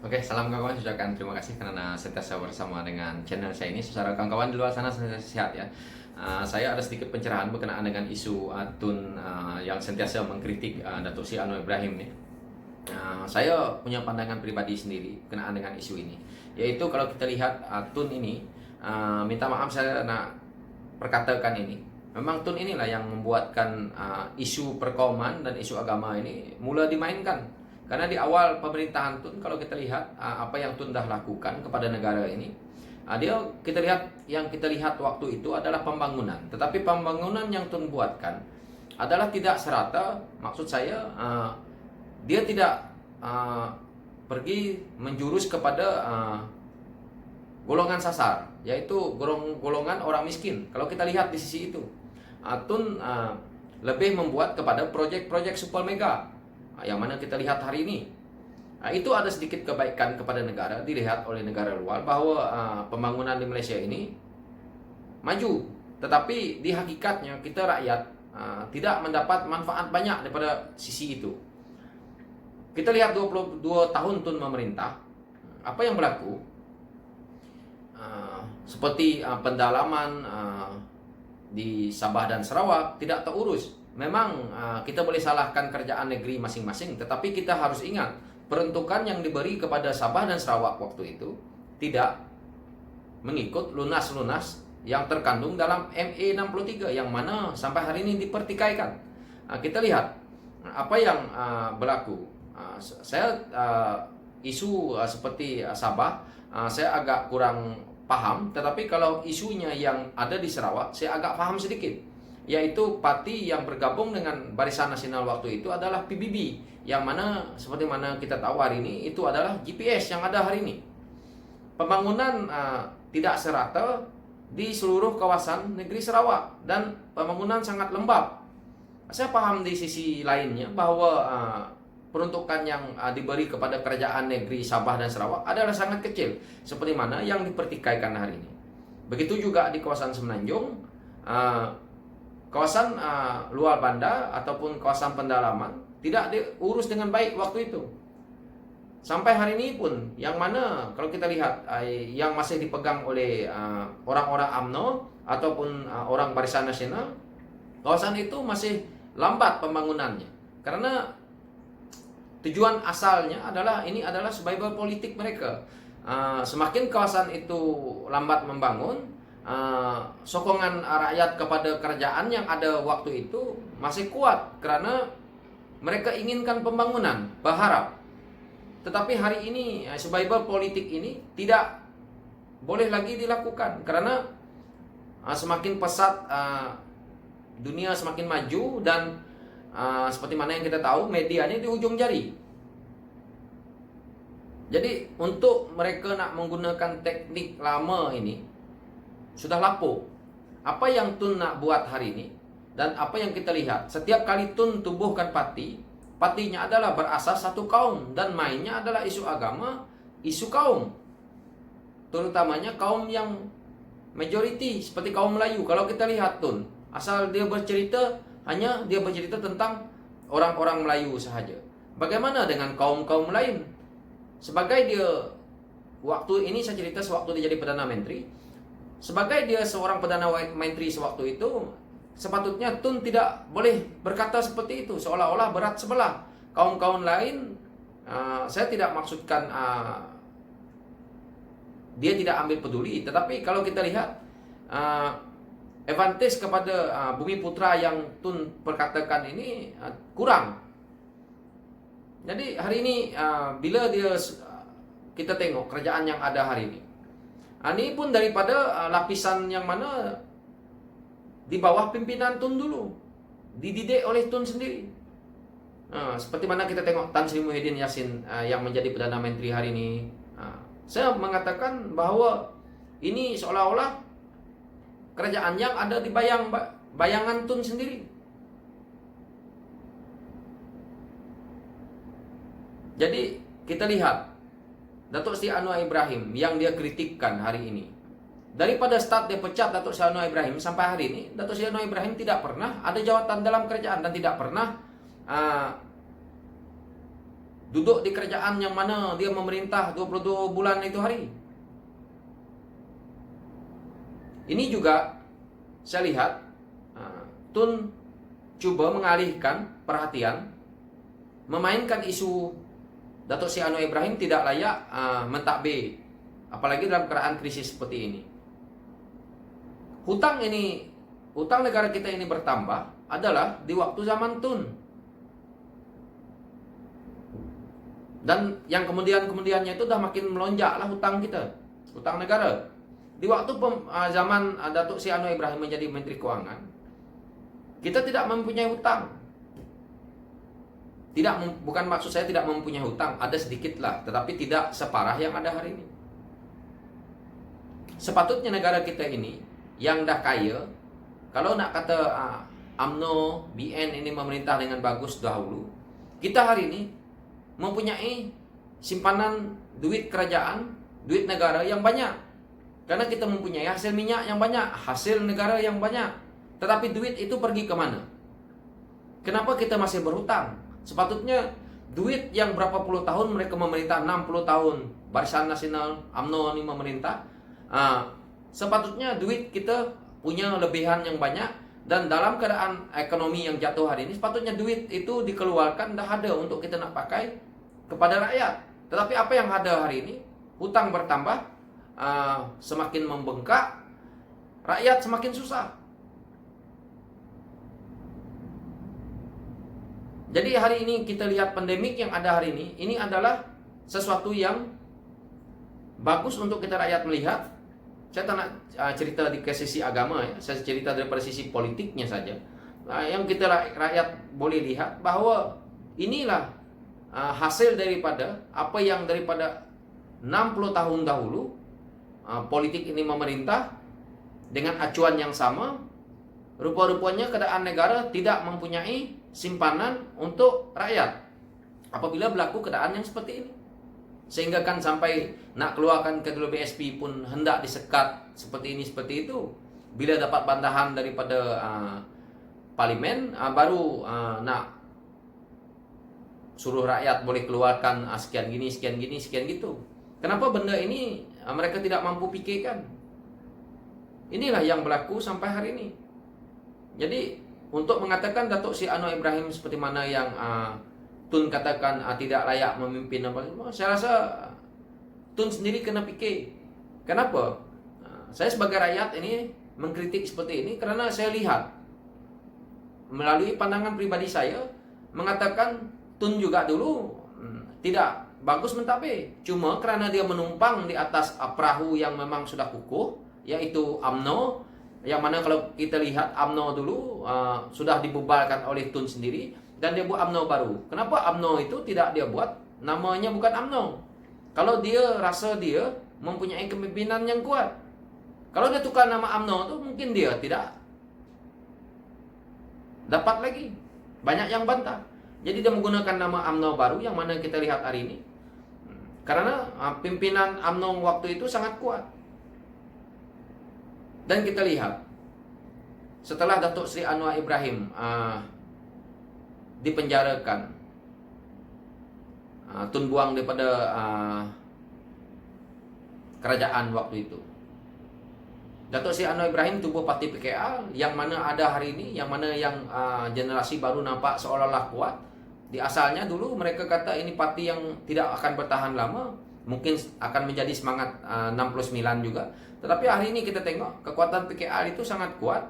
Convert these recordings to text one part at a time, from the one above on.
Oke, salam kawan-kawan, ucapkan terima kasih karena sentiasa bersama dengan channel saya ini. Saudara kawan-kawan di luar sana sentiasa sehat ya. Saya ada sedikit pencerahan berkenaan dengan isu Tun yang sentiasa mengkritik Datuk Seri Anwar Ibrahim nih. Saya punya pandangan pribadi sendiri berkenaan dengan isu ini. Yaitu kalau kita lihat Tun ini, minta maaf saya nak perkatakan ini. Memang Tun inilah yang membuatkan isu perkauman dan isu agama ini mula dimainkan. Karena di awal pemerintahan Tun, kalau kita lihat apa yang Tun dah lakukan kepada negara ini, kita lihat waktu itu adalah pembangunan. Tetapi pembangunan yang Tun buatkan adalah tidak serata. Maksud saya, dia tidak pergi menjurus kepada golongan sasar, yaitu golongan orang miskin. Kalau kita lihat di sisi itu, Tun lebih membuat kepada proyek-proyek super mega yang mana kita lihat hari ini. Itu ada sedikit kebaikan kepada negara, dilihat oleh negara luar bahwa pembangunan di Malaysia ini maju. Tetapi di hakikatnya kita rakyat tidak mendapat manfaat banyak daripada sisi itu. Kita lihat 22 tahun Tun memerintah, apa yang berlaku? Seperti pendalaman di Sabah dan Sarawak tidak terurus. Memang kita boleh salahkan kerjaan negeri masing-masing, tetapi kita harus ingat peruntukan yang diberi kepada Sabah dan Sarawak waktu itu tidak mengikut lunas-lunas yang terkandung dalam MA 63 yang mana sampai hari ini dipertikaikan. Kita lihat apa yang berlaku. Isu seperti Sabah saya agak kurang paham, tetapi kalau isunya yang ada di Sarawak saya agak paham sedikit, yaitu parti yang bergabung dengan Barisan Nasional waktu itu adalah PBB, yang mana seperti mana kita tahu hari ini itu adalah GPS yang ada hari ini. Pembangunan tidak serata di seluruh kawasan negeri Sarawak dan pembangunan sangat lembab. Saya paham di sisi lainnya bahwa peruntukan yang diberi kepada kerajaan negeri Sabah dan Sarawak adalah sangat kecil, seperti mana yang dipertikaikan hari ini. Begitu juga di kawasan Semenanjung, kawasan luar bandar ataupun kawasan pendalaman tidak diurus dengan baik waktu itu. Sampai hari ini pun, yang mana kalau kita lihat yang masih dipegang oleh orang-orang UMNO ataupun orang Barisan Nasional, kawasan itu masih lambat pembangunannya. Karena tujuan asalnya adalah ini adalah survival politik mereka. Semakin kawasan itu lambat membangun, sokongan rakyat kepada kerajaan yang ada waktu itu masih kuat karena mereka inginkan pembangunan, berharap. Tetapi hari ini survival politik ini tidak boleh lagi dilakukan karena semakin pesat dunia semakin maju dan seperti mana yang kita tahu, media ini di ujung jari. Jadi untuk mereka nak menggunakan teknik lama ini sudah lapuk. Apa yang Tun nak buat hari ini dan apa yang kita lihat, setiap kali Tun tubuhkan partinya adalah berasas satu kaum dan mainnya adalah isu agama, isu kaum. Terutamanya kaum yang majority seperti kaum Melayu. Kalau kita lihat Tun, asal dia bercerita hanya dia bercerita tentang orang-orang Melayu sahaja. Bagaimana dengan kaum-kaum lain? Sebagai dia, waktu ini saya cerita sewaktu dia jadi Perdana Menteri, sebagai dia seorang Perdana Menteri sewaktu itu, sepatutnya Tun tidak boleh berkata seperti itu, seolah-olah berat sebelah. Kaum-kaum lain, saya tidak maksudkan dia tidak ambil peduli, tetapi kalau kita lihat advantage kepada Bumi Putra yang Tun perkatakan ini kurang. Jadi hari ini bila kita tengok kerajaan yang ada hari ini pun daripada lapisan yang mana di bawah pimpinan Tun dulu, dididik oleh Tun sendiri. Seperti mana kita tengok Tan Sri Muhyiddin Yassin yang menjadi Perdana Menteri hari ini. Saya mengatakan bahwa ini seolah-olah kerajaan yang ada di bayangan Tun sendiri. Jadi kita lihat Datuk Seri Anwar Ibrahim yang dia kritikkan hari ini. Daripada start dia pecat Datuk Seri Anwar Ibrahim sampai hari ini, Datuk Seri Anwar Ibrahim tidak pernah ada jawatan dalam kerajaan dan tidak pernah duduk di kerajaan yang mana dia memerintah 22 bulan itu hari. Ini juga saya lihat Tun coba mengalihkan perhatian, memainkan isu Datuk Seri Anwar Ibrahim tidak layak mentadbir, apalagi dalam keadaan krisis seperti ini. Hutang negara kita ini bertambah adalah di waktu zaman Tun. Dan yang kemudiannya itu dah makin melonjaklah hutang kita, hutang negara. Di waktu zaman Datuk Seri Anwar Ibrahim menjadi Menteri Keuangan, kita tidak mempunyai hutang. Bukan maksud saya tidak mempunyai hutang, ada sedikit lah, tetapi tidak separah yang ada hari ini. Sepatutnya negara kita ini yang dah kaya, kalau nak kata UMNO, BN ini memerintah dengan bagus dahulu, kita hari ini mempunyai simpanan duit kerajaan, duit negara yang banyak. Karena kita mempunyai hasil minyak yang banyak, hasil negara yang banyak. Tetapi duit itu pergi ke mana? Kenapa kita masih berhutang? Sepatutnya duit yang berapa puluh tahun mereka memerintah, 60 tahun Barisan Nasional UMNO ini memerintah, sepatutnya duit kita punya lebihan yang banyak. Dan dalam keadaan ekonomi yang jatuh hari ini, sepatutnya duit itu dikeluarkan dah ada untuk kita nak pakai kepada rakyat. Tetapi apa yang ada hari ini? Hutang bertambah, semakin membengkak, rakyat semakin susah. Jadi hari ini kita lihat pandemik yang ada hari ini adalah sesuatu yang bagus untuk kita rakyat melihat. Saya tak nak cerita ke sisi agama ya, saya cerita daripada sisi politiknya saja. Yang kita rakyat boleh lihat bahawa inilah hasil daripada apa yang daripada 60 tahun dahulu politik ini memerintah dengan acuan yang sama. Rupa-rupanya keadaan negara tidak mempunyai simpanan untuk rakyat apabila berlaku keadaan yang seperti ini. Sehingga kan sampai nak keluarkan ke BSP pun hendak disekat seperti ini, seperti itu. Bila dapat bantahan daripada parlimen, baru nak suruh rakyat boleh keluarkan sekian gini, sekian gini, sekian gitu. Kenapa benda ini mereka tidak mampu fikirkan? Inilah yang berlaku sampai hari ini. Jadi untuk mengatakan Datuk Seri Anwar Ibrahim seperti mana yang Tun katakan tidak layak memimpin apa semua, saya rasa Tun sendiri kena fikir. Kenapa? Saya sebagai rakyat ini mengkritik seperti ini kerana saya lihat melalui pandangan pribadi saya mengatakan Tun juga dulu tidak bagus mentadbir. Cuma kerana dia menumpang di atas perahu yang memang sudah kukuh, yaitu UMNO, yang mana kalau kita lihat UMNO dulu sudah dibubarkan oleh Tun sendiri dan dia buat UMNO baru. Kenapa UMNO itu tidak dia buat namanya bukan UMNO? Kalau dia rasa dia mempunyai kepimpinan yang kuat. Kalau dia tukar nama UMNO tu mungkin dia tidak dapat lagi. Banyak yang bantah. Jadi dia menggunakan nama UMNO baru yang mana kita lihat hari ini. Karena pimpinan UMNO waktu itu sangat kuat. Dan kita lihat setelah Datuk Seri Anwar Ibrahim dipenjarakan, Tun buang daripada kerajaan waktu itu, Datuk Seri Anwar Ibrahim tubuh parti PKR yang mana ada hari ini, yang mana yang generasi baru nampak seolah-olah kuat. Di asalnya dulu mereka kata ini parti yang tidak akan bertahan lama, mungkin akan menjadi semangat 69 juga. Tetapi hari ini kita tengok kekuatan PKR itu sangat kuat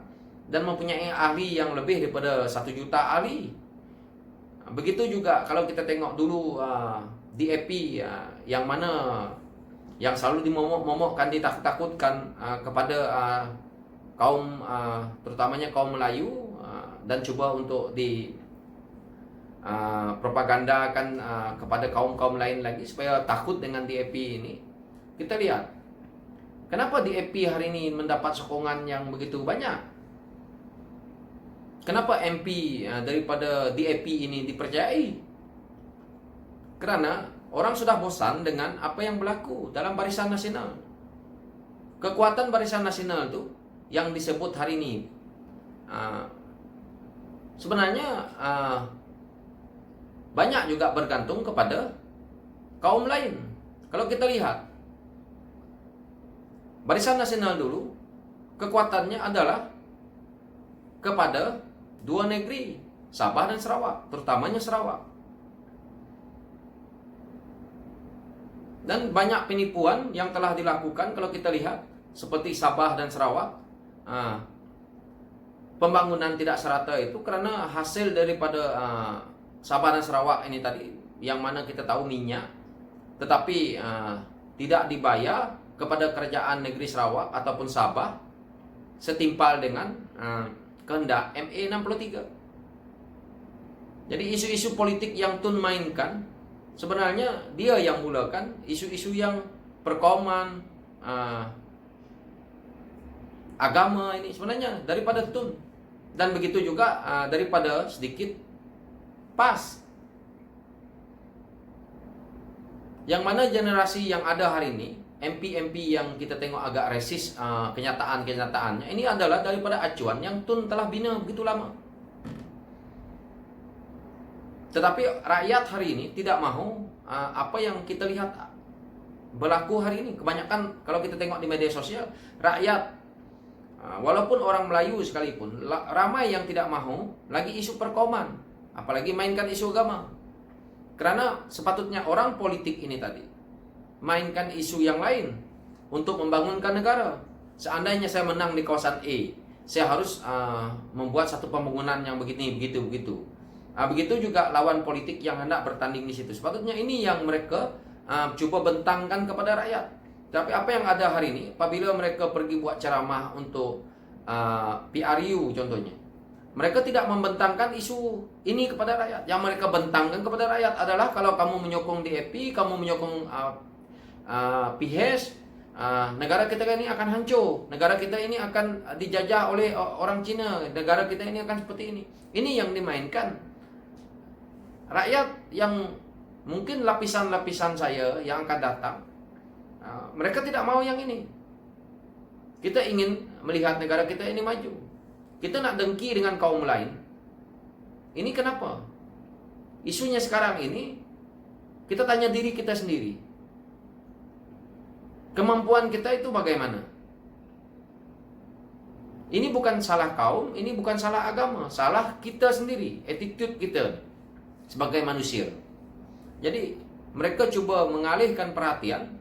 dan mempunyai ahli yang lebih daripada 1 juta ahli. Begitu juga kalau kita tengok dulu DAP yang mana yang selalu dimomok-momokkan, ditakut-takutkan kepada kaum terutamanya kaum Melayu dan cuba untuk di propagandakan kepada kaum-kaum lain lagi supaya takut dengan DAP ini. Kita lihat kenapa DAP hari ini mendapat sokongan yang begitu banyak. Kenapa MP daripada DAP ini dipercayai? Kerana orang sudah bosan dengan apa yang berlaku dalam Barisan Nasional. Kekuatan Barisan Nasional itu yang disebut hari ini sebenarnya banyak juga bergantung kepada kaum lain. Kalau kita lihat, Barisan Nasional dulu kekuatannya adalah kepada dua negeri, Sabah dan Sarawak, terutamanya Sarawak. Dan banyak penipuan yang telah dilakukan kalau kita lihat, seperti Sabah dan Sarawak. Pembangunan tidak serata itu karena hasil daripada Sabah dan Sarawak ini tadi, yang mana kita tahu minyak, tetapi tidak dibayar kepada kerajaan negeri Sarawak ataupun Sabah setimpal dengan kehendak MA63. Jadi isu-isu politik yang Tun mainkan, sebenarnya dia yang mulakan isu-isu yang perkauman, agama ini sebenarnya daripada Tun. Dan begitu juga daripada sedikit PAS. Yang mana generasi yang ada hari ini, MP-MP yang kita tengok agak resist kenyataan-kenyataannya, ini adalah daripada acuan yang Tun telah bina begitu lama. Tetapi rakyat hari ini tidak mahu apa yang kita lihat berlaku hari ini. Kebanyakan kalau kita tengok di media sosial, rakyat walaupun orang Melayu sekalipun, ramai yang tidak mahu lagi isu perkauman, apalagi mainkan isu agama. Karena sepatutnya orang politik ini tadi mainkan isu yang lain untuk membangunkan negara. Seandainya saya menang di kawasan A, saya harus membuat satu pembangunan yang begitu. Begitu juga lawan politik yang hendak bertanding di situ. Sepatutnya ini yang mereka coba bentangkan kepada rakyat. Tapi apa yang ada hari ini, apabila mereka pergi buat ceramah untuk PRU contohnya, mereka tidak membentangkan isu ini kepada rakyat. Yang mereka bentangkan kepada rakyat adalah kalau kamu menyokong DAP, kamu menyokong PHS, negara kita ini akan hancur, negara kita ini akan dijajah oleh orang Cina, negara kita ini akan seperti ini. Ini yang dimainkan. Rakyat yang mungkin lapisan-lapisan saya yang akan datang, mereka tidak mau yang ini. Kita ingin melihat negara kita ini maju. Kita nak dengki dengan kaum lain. Ini kenapa? Isunya sekarang ini, kita tanya diri kita sendiri. Kemampuan kita itu bagaimana? Ini bukan salah kaum, ini bukan salah agama, salah kita sendiri, attitude kita sebagai manusia. Jadi mereka cuba mengalihkan perhatian,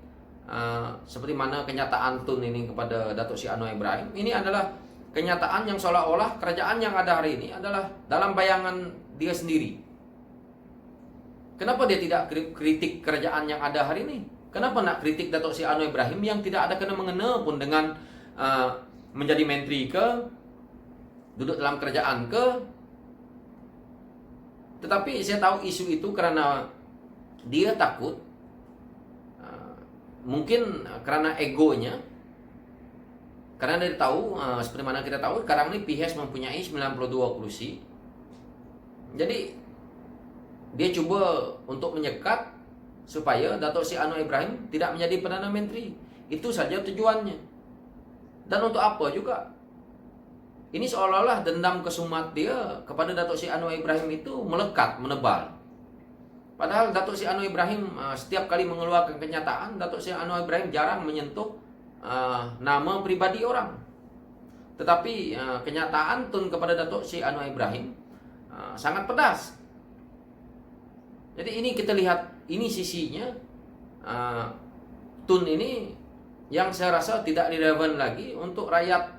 seperti mana kenyataan Tun ini kepada Datuk Seri Anwar Ibrahim. Ini adalah kenyataan yang seolah-olah kerajaan yang ada hari ini adalah dalam bayangan dia sendiri. Kenapa dia tidak kritik kerajaan yang ada hari ini? Kenapa nak kritik Datuk Seri Anwar Ibrahim yang tidak ada kena-mengena pun dengan menjadi menteri ke, duduk dalam kerajaan ke? Tetapi saya tahu isu itu karena dia takut, mungkin karena egonya, karena dia tahu, seperti mana kita tahu sekarang ini PHS mempunyai 92 kursi. Jadi dia cuba untuk menyekat supaya Datuk Seri Anwar Ibrahim tidak menjadi Perdana Menteri. Itu saja tujuannya. Dan untuk apa juga? Ini seolah-olah dendam kesumat dia kepada Datuk Seri Anwar Ibrahim itu melekat, menebal. Padahal Datuk Seri Anwar Ibrahim setiap kali mengeluarkan kenyataan, Datuk Seri Anwar Ibrahim jarang menyentuh nama pribadi orang. Tetapi kenyataan Tun kepada Datuk Seri Anwar Ibrahim sangat pedas. Jadi ini kita lihat, ini sisinya Tun ini yang saya rasa tidak relevan lagi untuk rakyat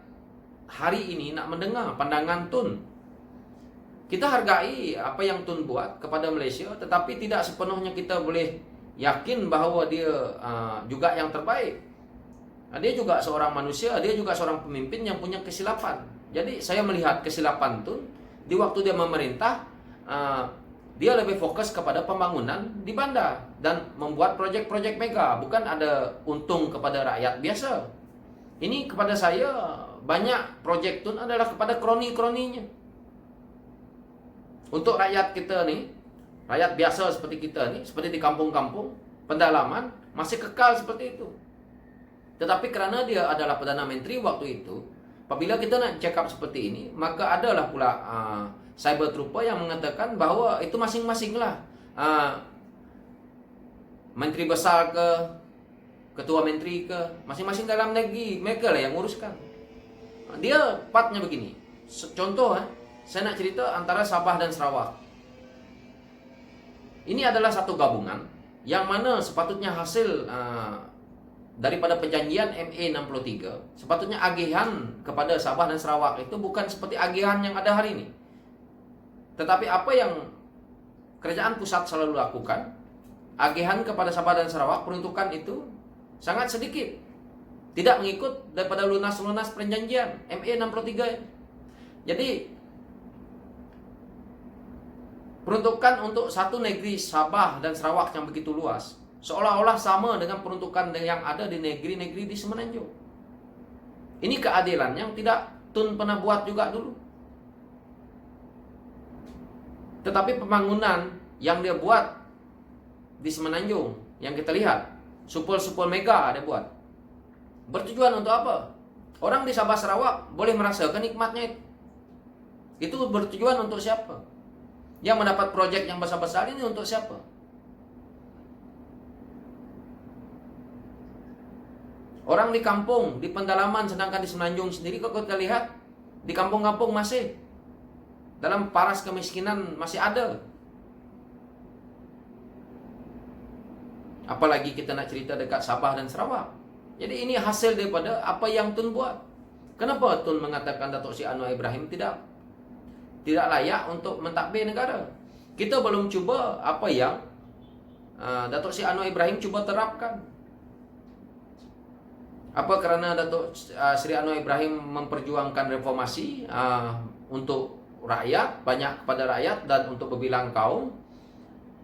hari ini nak mendengar pandangan Tun. Kita hargai apa yang Tun buat kepada Malaysia, tetapi tidak sepenuhnya kita boleh yakin bahawa dia juga yang terbaik. Dia juga seorang manusia, dia juga seorang pemimpin yang punya kesilapan. Jadi saya melihat kesilapan Tun di waktu dia memerintah, dia lebih fokus kepada pembangunan di bandar dan membuat projek-projek mega, bukan ada untung kepada rakyat biasa. Ini kepada saya banyak projek Tun adalah kepada kroni-kroninya. Untuk rakyat kita nih, rakyat biasa seperti kita nih, seperti di kampung-kampung, pendalaman masih kekal seperti itu. Tetapi kerana dia adalah Perdana Menteri waktu itu, apabila kita nak cakap seperti ini, maka adalah pula cyber trooper yang mengatakan bahawa itu masing-masing lah. menteri besar ke, ketua menteri ke, masing-masing dalam negeri mereka lah yang nguruskan. Dia partnya begini. Contoh, saya nak cerita antara Sabah dan Sarawak. Ini adalah satu gabungan yang mana sepatutnya hasil daripada perjanjian MA63, sepatutnya agihan kepada Sabah dan Sarawak itu bukan seperti agihan yang ada hari ini. Tetapi apa yang kerajaan pusat selalu lakukan, agihan kepada Sabah dan Sarawak peruntukan itu sangat sedikit. Tidak mengikut daripada lunas-lunas perjanjian MA63. Jadi peruntukan untuk satu negeri Sabah dan Sarawak yang begitu luas seolah-olah sama dengan peruntukan yang ada di negeri-negeri di Semenanjung. Ini keadilan yang tidak Tun pernah buat juga dulu. Tetapi pembangunan yang dia buat di Semenanjung yang kita lihat, supul-supul mega dia buat, bertujuan untuk apa? Orang di Sabah Sarawak boleh merasakan nikmatnya itu. Itu bertujuan untuk siapa? Yang mendapat proyek yang besar-besar ini untuk siapa? Orang di kampung, di pendalaman, sedangkan di Semenanjung sendiri kalau kita lihat, di kampung-kampung masih dalam paras kemiskinan masih ada. Apalagi kita nak cerita dekat Sabah dan Sarawak. Jadi ini hasil daripada apa yang Tun buat. Kenapa Tun mengatakan Datuk Seri Anwar Ibrahim tidak layak untuk mentadbir negara? Kita belum cuba apa yang Datuk Seri Anwar Ibrahim cuba terapkan. Apa kerana Datuk Seri Anwar Ibrahim memperjuangkan reformasi untuk rakyat, banyak kepada rakyat dan untuk berbilang kaum?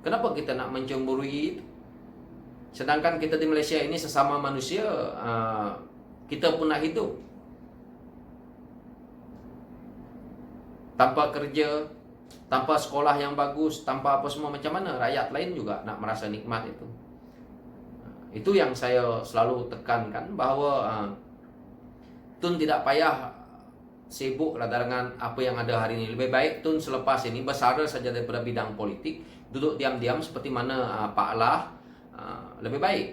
Kenapa kita nak mencemburui itu? Sedangkan kita di Malaysia ini sesama manusia, kita pun nak hidup tanpa kerja, tanpa sekolah yang bagus, tanpa apa semua, macam mana rakyat lain juga nak merasa nikmat itu. Itu yang saya selalu tekankan, bahawa Tun tidak payah sibuklah dengan apa yang ada hari ini. Lebih baik Tun selepas ini bersara saja daripada bidang politik, duduk diam-diam seperti mana Pak Lah, lebih baik,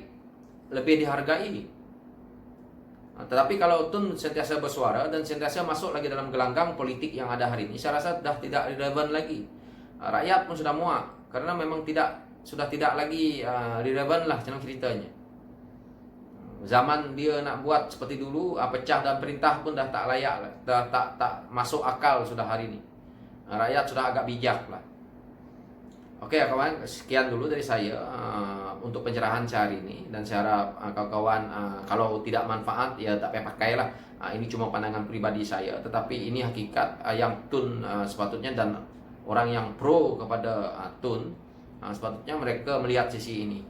lebih dihargai. Tetapi kalau Tun sentiasa bersuara dan sentiasa masuk lagi dalam gelanggang politik yang ada hari ini, saya rasa dah tidak relevan lagi. Rakyat pun sudah muak, karena memang sudah tidak lagi relevan lah dalam ceritanya. Zaman dia nak buat seperti dulu, pecah dan perintah pun dah tak layak lah, dah tak masuk akal sudah hari ini. Rakyat sudah agak bijak lah. Oke ya kawan, sekian dulu dari saya untuk pencerahan sehari ini. Dan saya harap kawan-kawan kalau tidak manfaat ya tak payah pakai lah. Ini cuma pandangan pribadi saya, tetapi ini hakikat yang Tun sepatutnya, dan orang yang pro kepada Tun sepatutnya mereka melihat sisi ini.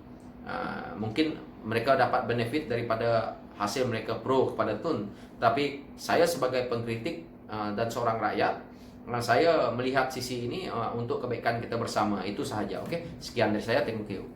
Mungkin mereka dapat benefit daripada hasil mereka pro kepada Tun, tapi saya sebagai pengkritik dan seorang rakyat, saya melihat sisi ini untuk kebaikan kita bersama. Itu sahaja. Oke, sekian dari saya. Thank you.